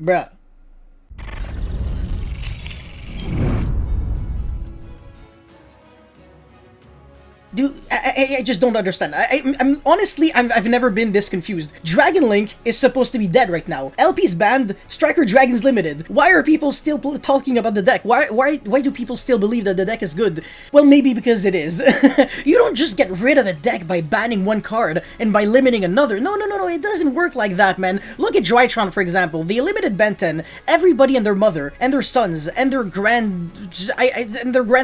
Bruh. Dude, I just don't understand. I'm honestly, I've never been this confused. Dragonlink is supposed to be dead right now. Elpy's banned, Striker Dragon's limited. Why are people still talking about the deck? Why do people still believe that the deck is good? Well, maybe because it is. You don't just get rid of a deck by banning one card and by limiting another. No, it doesn't work like that, man. Look at Drytron, for example. They limited Ben 10. Everybody and their mother, and their sons, and their grand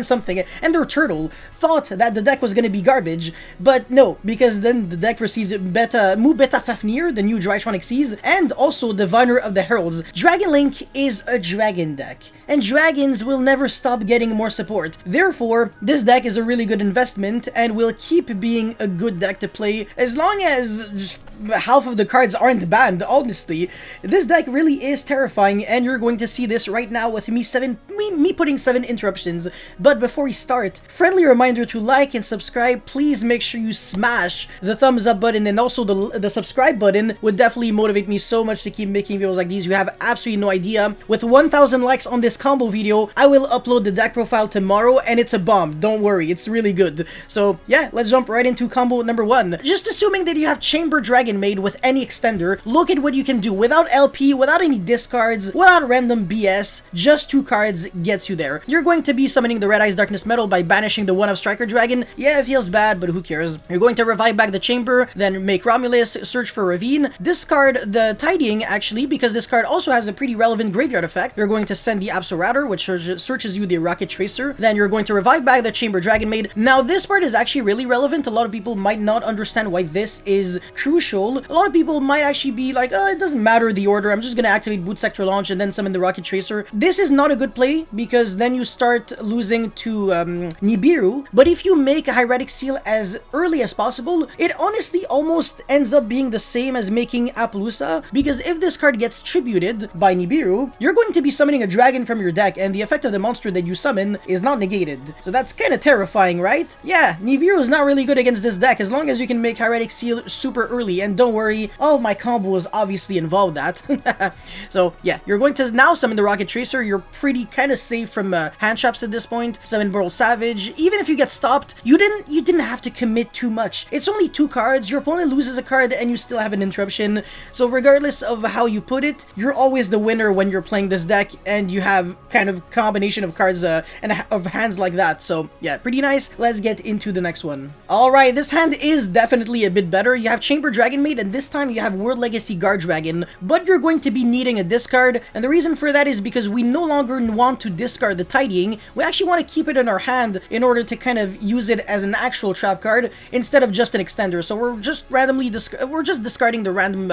something, and their turtle thought that the deck was gonna be garbage, but no, because then the deck received Mu Beta Fafnir, the new Drytronic Seas, and also Diviner of the Heralds. Dragonlink is a dragon deck, and dragons will never stop getting more support. Therefore, this deck is a really good investment and will keep being a good deck to play as long as half of the cards aren't banned. Honestly, this deck really is terrifying, and you're going to see this right now with me putting 7 interruptions. But before we start, friendly reminder to like and subscribe. Please make sure you smash the thumbs up button, and also the subscribe button would definitely motivate me so much to keep making videos like these. You have absolutely no idea. With 1,000 likes on this combo video, I will upload the deck profile tomorrow, and it's a bomb. Don't worry, it's really good. So yeah, let's jump right into combo number 1. Just assuming that you have Chamber Dragon made with any extender, look at what you can do without LP, without any discards, without random BS. Just 2 cards gets you there. You're going to be summoning the Red Eyes Darkness Metal by banishing the 1 of Striker Dragon. Yeah, it feels bad, but who cares? You're going to revive back the Chamber, then make Romulus, search for Ravine, discard the Tidying actually, because this card also has a pretty relevant graveyard effect. You're going to send the Absorator, which searches you the Rocket Tracer, then you're going to revive back the Chamber Dragon Maid. Now this part is actually really relevant. A lot of people might not understand why this is crucial. A lot of people might actually be like, oh, it doesn't matter the order, I'm just gonna activate Boot Sector Launch and then summon the Rocket Tracer. This is not a good play, because then you start losing to Nibiru, but if you make a Hieratic Seal as early as possible, it honestly almost ends up being the same as making Appaloosa, because if this card gets tributed by Nibiru, you're going to be summoning a dragon from your deck, and the effect of the monster that you summon is not negated. So that's kind of terrifying, right? Yeah, Nibiru is not really good against this deck, as long as you can make Hieratic Seal super early, and don't worry, all of my combos obviously involve that. So yeah, you're going to now summon the Rocket Tracer. You're pretty kind of safe from hand traps at this point. Summon Burl Savage. Even if you get stopped, you didn't have to commit too much. It's only 2 cards. Your opponent loses a card and you still have an interruption. So regardless of how you put it, you're always the winner when you're playing this deck, and you have kind of combination of cards and of hands like that. So yeah, pretty nice. Let's get into the next one. Alright, this hand is definitely a bit better. You have Chamber Dragon Maid, and this time you have World Legacy Guard Dragon, but you're going to be needing a discard, and the reason for that is because we no longer want to discard the Tidying. We actually want to keep it in our hand in order to kind of use it as an actual trap card instead of just an extender. So we're just randomly discarding the random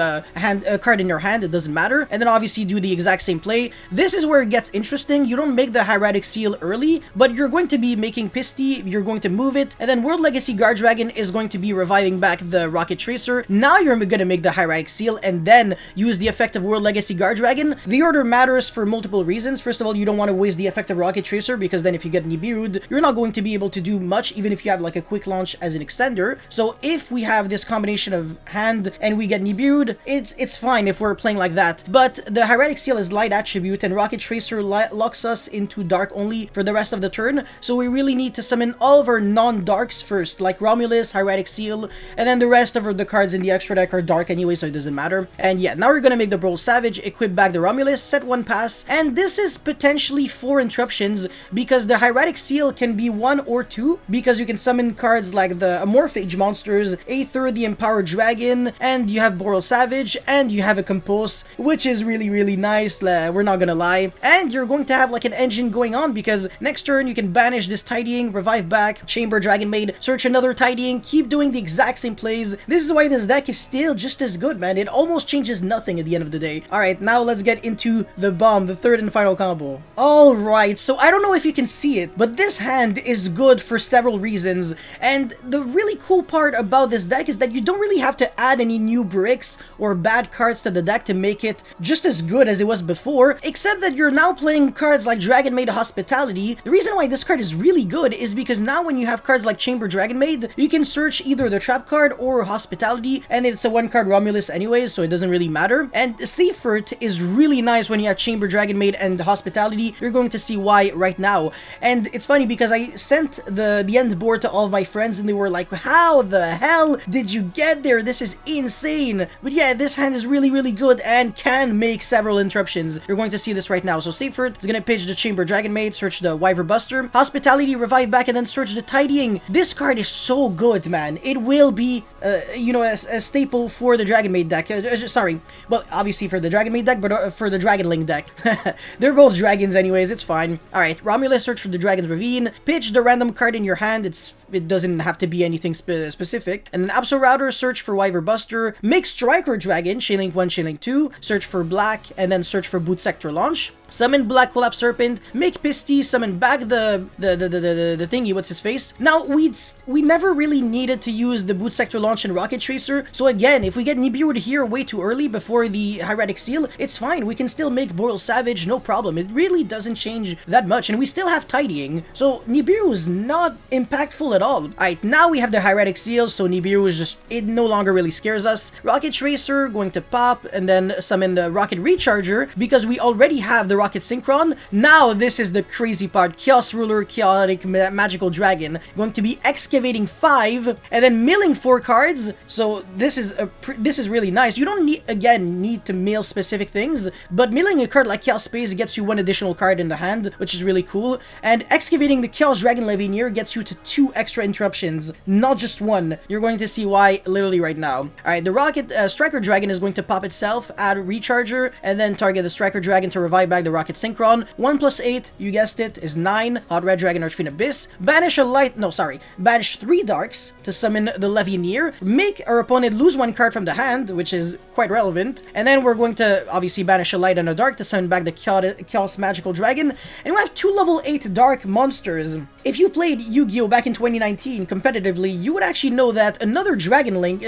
card in your hand. It doesn't matter, and then obviously do the exact same play. This is where it gets interesting. You don't make the Hieratic Seal early, but you're going to be making Pisty. You're going to move it, and then World Legacy Guard Dragon is going to be reviving back the Rocket Tracer. Now you're going to make the Hieratic Seal and then use the effect of World Legacy Guard Dragon. The order matters for multiple reasons. First of all, you don't want to waste the effect of Rocket Tracer, because then if you get Nibiru'd, you're not going to be able to do much, even if you have like a quick launch as an extender. So if we have this combination of hand and we get Nibiru'd, it's fine if we're playing like that. But the Hieratic Seal is light attribute, and Rocket Tracer locks us into dark only for the rest of the turn. So we really need to summon all of our non-darks first, like Romulus, Hieratic Seal, and then the rest of the cards in the extra deck are dark anyway, so it doesn't matter. And yeah, now we're gonna make the Brawl Savage, equip back the Romulus, set 1 pass, and this is potentially 4 interruptions, because the Hieratic Seal can be 1 or 2, because you can summon cards like the Amorphage monsters, Aether, the Empowered Dragon, and you have Boral Savage, and you have a Compose, which is really nice, we're not gonna lie. And you're going to have like an engine going on, because next turn you can banish this Tidying, revive back, Chamber Dragon Maid, search another Tidying, keep doing the exact same plays. This is why this deck is still just as good, man. It almost changes nothing at the end of the day. Alright, now let's get into the bomb, the third and final combo. Alright, so I don't know if you can see it, but this hand is good for several reasons, and the really cool part about this deck is that you don't really have to add any new bricks or bad cards to the deck to make it just as good as it was before, except that you're now playing playing cards like Dragon Maid Hospitality, the reason why this card is really good is because now when you have cards like Chamber Dragon Maid, you can search either the trap card or Hospitality, and it's a one card Romulus anyways, so it doesn't really matter. And Seifert is really nice when you have Chamber Dragon Maid and Hospitality. You're going to see why right now. And it's funny because I sent the end board to all of my friends and they were like, how the hell did you get there? This is insane. But yeah, this hand is really, really good and can make several interruptions. You're going to see this right now. So Seifert is going to pitch the Chamber Dragon Maid, search the Wyver Buster, Hospitality, revive back, and then search the Tidying. This card is so good, man. It will be, you know, a staple for the Dragon Maid deck. Sorry, well, obviously for the Dragon Maid deck, but for the Dragonlink deck. They're both dragons anyways, it's fine. Alright, Romulus, search for the Dragon's Ravine, pitch the random card in your hand. It doesn't have to be anything specific. And then Absol Router, search for Wyver Buster, make Striker Dragon, Chainlink 1, Chainlink 2, search for Black, and then search for Boot Sector Launch. Summon Black Collapse Serpent, make Pisty, summon back the thingy, what's his face? Now, we never really needed to use the Boot Sector Launch and Rocket Tracer, so again, if we get Nibiru here way too early before the Hieratic Seal, it's fine, we can still make Boreal Savage, no problem. It really doesn't change that much, and we still have Tidying, so Nibiru is not impactful at all. Alright, now we have the Hieratic Seal, so Nibiru is just, it no longer really scares us. Rocket Tracer, going to pop, and then summon the Rocket Recharger, because we already have the Rocket Synchron. Now this is the crazy part. Chaos Ruler, Chaotic Magical Dragon, going to be excavating 5 and then milling 4 cards. So this is really nice. You don't need to mill specific things, but milling a card like Chaos Space gets you 1 additional card in the hand, which is really cool. And excavating the Chaos Dragon Levineer gets you to 2 extra interruptions, not just 1. You're going to see why literally right now. Alright, the Rocket Striker Dragon is going to pop itself, add Recharger, and then target the Striker Dragon to revive back the Rocket Synchron. 1 plus 8, you guessed it, is 9. Hot Red Dragon Archfiend Abyss. Banish 3 Darks to summon the Levineer. Make our opponent lose 1 card from the hand, which is quite relevant. And then we're going to obviously banish a Light and a Dark to summon back the Chaos Magical Dragon. And we have 2 level 8 Dark monsters. If you played Yu-Gi-Oh! Back in 2019 competitively, you would actually know that another Dragonlink,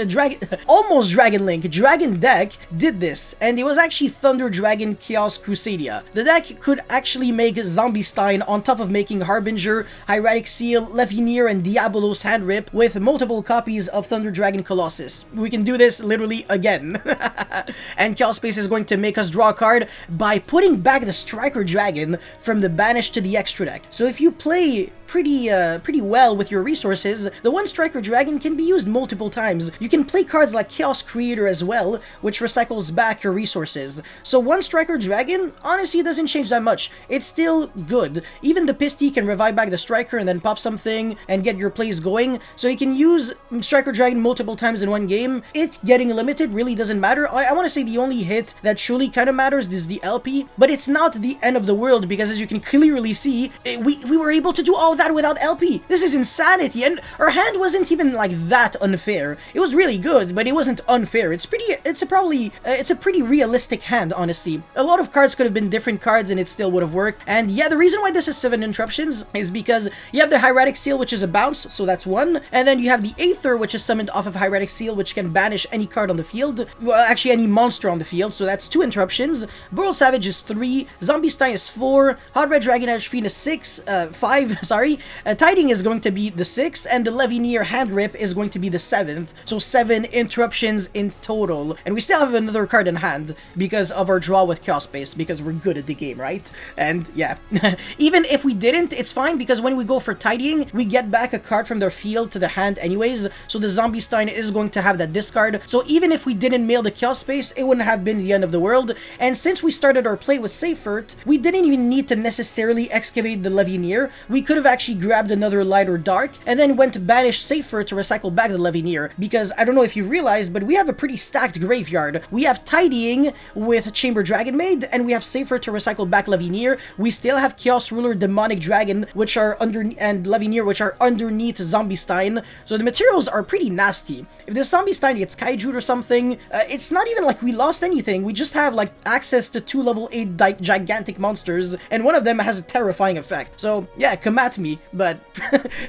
almost Dragonlink, Dragon deck did this, and it was actually Thunder Dragon Chaos Crusadia. The deck could actually make Zombie Stein on top of making Harbinger, Hieratic Seal, Levineer, and Diabolos Hand Rip with multiple copies of Thunder Dragon Colossus. We can do this literally again. And Chaos Space is going to make us draw a card by putting back the Striker Dragon from the Banish to the extra deck. So if you play pretty well with your resources, the 1 Striker Dragon can be used multiple times. You can play cards like Chaos Creator as well, which recycles back your resources. So 1 Striker Dragon, honestly, doesn't change that much. It's still good. Even the Pisty can revive back the Striker and then pop something and get your plays going. So you can use Striker Dragon multiple times in one game. It getting limited really doesn't matter. I want to say the only hit that truly kind of matters is the Elpy, but it's not the end of the world because as you can clearly see, we were able to do all that without Elpy. This is insanity, and our hand wasn't even like that unfair. It was really good, but it wasn't unfair. It's a pretty realistic hand, honestly. A lot of cards could have been different cards and it still would have worked. And yeah, the reason why this is 7 interruptions is because you have the Hieratic Seal, which is a bounce, so that's 1, and then you have the Aether, which is summoned off of Hieratic Seal, which can banish any card on the field, well, actually any monster on the field, so that's 2 interruptions. Boreal Savage is 3, Zombie Stein is 4, Hot Red Dragon Archfiend is 5, sorry. Tidying is going to be the 6th, and the Levineer Hand Rip is going to be the 7th, so 7 interruptions in total. And we still have another card in hand because of our draw with Chaos Space, because we're good at the game, right? And yeah, even if we didn't, it's fine, because when we go for Tidying, we get back a card from their field to the hand anyways, so the Zombie Stein is going to have that discard. So even if we didn't mail the Chaos Space, it wouldn't have been the end of the world. And since we started our play with Seifert, we didn't even need to necessarily excavate the Levineer. We could have actually grabbed another Light or Dark, and then went to banish Seifert to recycle back the Levineer, because I don't know if you realized, but we have a pretty stacked graveyard. We have Tidying with Chamber Dragon Maid, and we have Seifert to recycle back Levineer. We still have Chaos Ruler, Demonic Dragon, which are and Levineer, which are underneath Zombie Stein, so the materials are pretty nasty. If the Zombie Stein gets Kaiju or something, it's not even like we lost anything. We just have like access to 2 level 8 gigantic monsters, and one of them has a terrifying effect. So yeah, come at me. me. But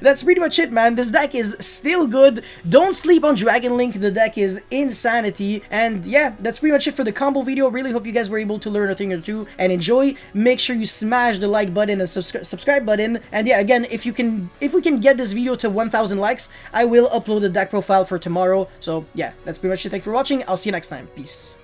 that's pretty much it, man. This deck is still good. Don't sleep on Dragonlink. The deck is insanity. And yeah, that's pretty much it for the combo video. Really hope you guys were able to learn a thing or two and enjoy. Make sure you smash the like button and subscribe button. And yeah, again, if we can get this video to 1,000 likes, I will upload the deck profile for tomorrow. So yeah, that's pretty much it. Thanks for watching. I'll see you next time. Peace.